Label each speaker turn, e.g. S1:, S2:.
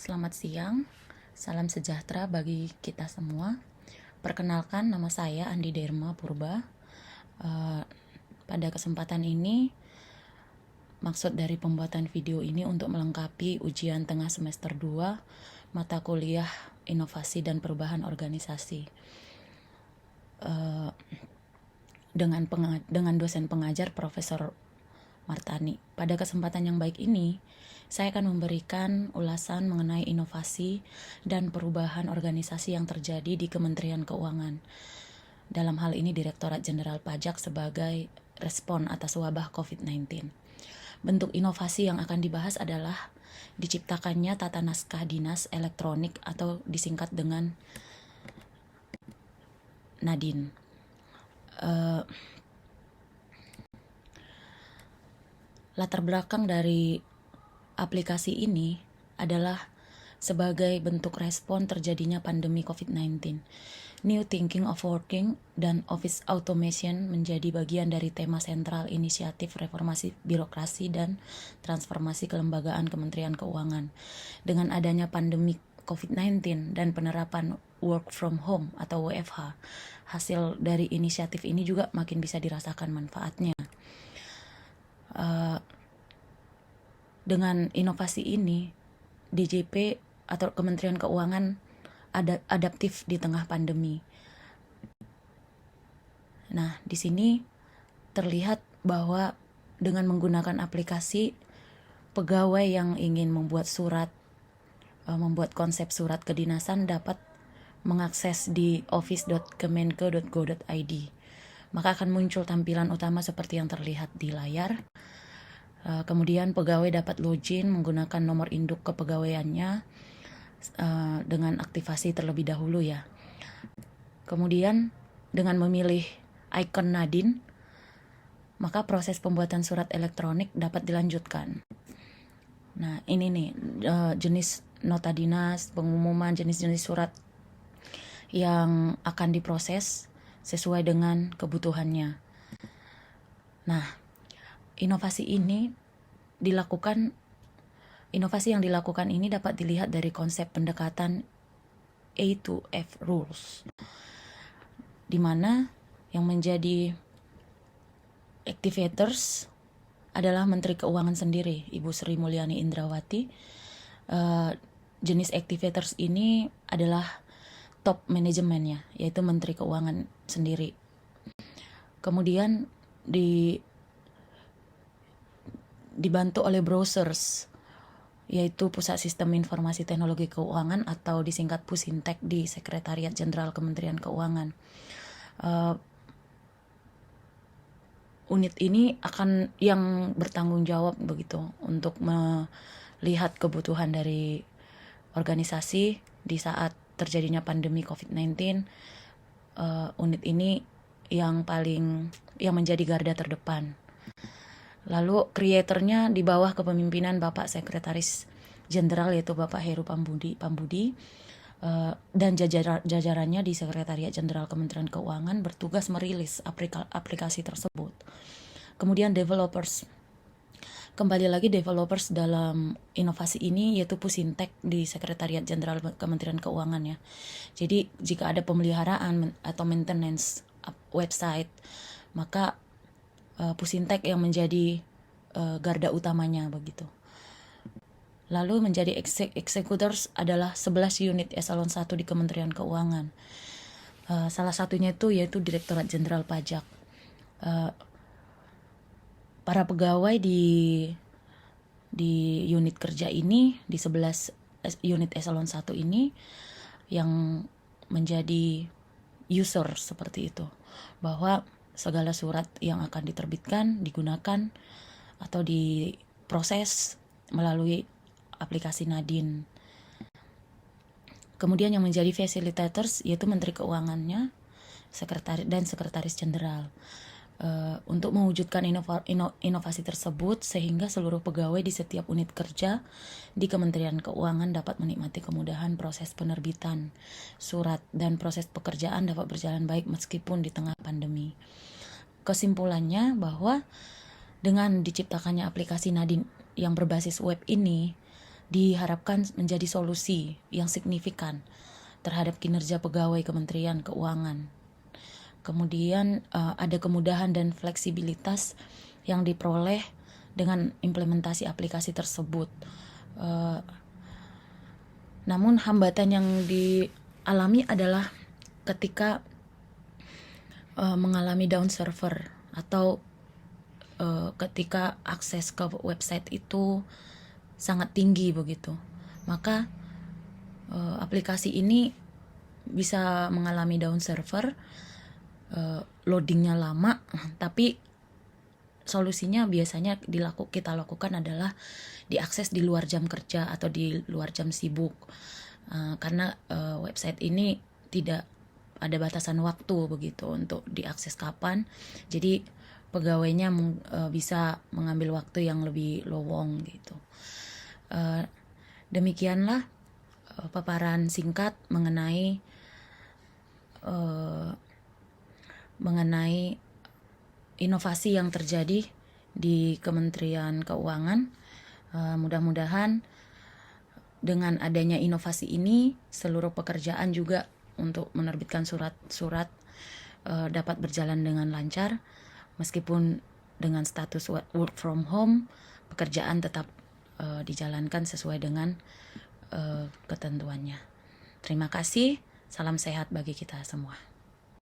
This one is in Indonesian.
S1: Selamat siang, salam sejahtera bagi kita semua. Perkenalkan, nama saya Andi Derma Purba. Pada kesempatan ini, maksud dari pembuatan video ini untuk melengkapi ujian tengah semester 2 mata kuliah Inovasi dan Perubahan Organisasi dengan dosen pengajar Profesor Martani. Pada kesempatan yang baik ini, saya akan memberikan ulasan mengenai inovasi dan perubahan organisasi yang terjadi di Kementerian Keuangan. Dalam hal ini Direktorat Jenderal Pajak sebagai respon atas wabah COVID-19. Bentuk inovasi yang akan dibahas adalah diciptakannya tata naskah dinas elektronik atau disingkat dengan Nadin. Latar belakang dari aplikasi ini adalah sebagai bentuk respon terjadinya pandemi COVID-19. New Thinking of Working dan Office Automation menjadi bagian dari tema sentral inisiatif reformasi birokrasi dan transformasi kelembagaan Kementerian Keuangan. Dengan adanya pandemi COVID-19 dan penerapan work from home atau WFH, hasil dari inisiatif ini juga makin bisa dirasakan manfaatnya. Dengan inovasi ini, DJP atau Kementerian Keuangan adaptif di tengah pandemi. Nah, di sini terlihat bahwa dengan menggunakan aplikasi, pegawai yang ingin membuat konsep surat kedinasan dapat mengakses di office.kemenko.go.id. Maka akan muncul tampilan utama seperti yang terlihat di layar. Kemudian pegawai dapat login menggunakan nomor induk kepegawaiannya dengan aktivasi terlebih dahulu ya. Kemudian dengan memilih icon Nadin, maka proses pembuatan surat elektronik dapat dilanjutkan. Nah, ini nih jenis nota dinas, pengumuman jenis-jenis surat yang akan diproses sesuai dengan kebutuhannya. Nah, inovasi yang dilakukan ini dapat dilihat dari konsep pendekatan A to F rules, di mana yang menjadi activators adalah Menteri Keuangan sendiri, Ibu Sri Mulyani Indrawati. Jenis activators ini adalah top manajemennya, yaitu Menteri Keuangan sendiri. Kemudian dibantu oleh browsers, yaitu Pusat Sistem Informasi Teknologi Keuangan atau disingkat Pusintek di Sekretariat Jenderal Kementerian Keuangan. Unit ini akan yang bertanggung jawab begitu untuk melihat kebutuhan dari organisasi di saat terjadinya pandemi COVID-19. Unit ini yang menjadi garda terdepan. Lalu kreatornya di bawah kepemimpinan Bapak Sekretaris Jenderal yaitu Bapak Heru Pambudi dan jajarannya di Sekretariat Jenderal Kementerian Keuangan bertugas merilis aplikasi tersebut. Kemudian developers dalam inovasi ini yaitu Pusintek di Sekretariat Jenderal Kementerian Keuangan ya. Jadi jika ada pemeliharaan atau maintenance website, maka Pusintek yang menjadi garda utamanya begitu. Lalu menjadi executors adalah 11 unit eselon 1 di Kementerian Keuangan. Salah satunya yaitu Direktorat Jenderal Pajak. Para pegawai di unit kerja ini, di 11 unit eselon 1 ini yang menjadi user seperti itu, bahwa segala surat yang akan diterbitkan, digunakan, atau diproses melalui aplikasi Nadin. Kemudian yang menjadi facilitators yaitu Menteri Keuangannya, Sekretaris Jenderal. Untuk mewujudkan inovasi tersebut sehingga seluruh pegawai di setiap unit kerja di Kementerian Keuangan dapat menikmati kemudahan proses penerbitan surat dan proses pekerjaan dapat berjalan baik meskipun di tengah pandemi. Kesimpulannya bahwa dengan diciptakannya aplikasi Nadin yang berbasis web ini diharapkan menjadi solusi yang signifikan terhadap kinerja pegawai Kementerian Keuangan. Kemudian ada kemudahan dan fleksibilitas yang diperoleh dengan implementasi aplikasi tersebut. Namun hambatan yang dialami adalah ketika mengalami down server atau ketika akses ke website itu sangat tinggi begitu. Maka aplikasi ini bisa mengalami down server, loadingnya lama, tapi solusinya biasanya kita lakukan adalah diakses di luar jam kerja atau di luar jam sibuk, karena website ini tidak ada batasan waktu begitu untuk diakses kapan, jadi pegawainya bisa mengambil waktu yang lebih lowong gitu. Demikianlah paparan singkat mengenai inovasi yang terjadi di Kementerian Keuangan. Mudah-mudahan dengan adanya inovasi ini seluruh pekerjaan juga untuk menerbitkan surat-surat dapat berjalan dengan lancar, meskipun dengan status work from home, pekerjaan tetap dijalankan sesuai dengan ketentuannya. Terima kasih, salam sehat bagi kita semua.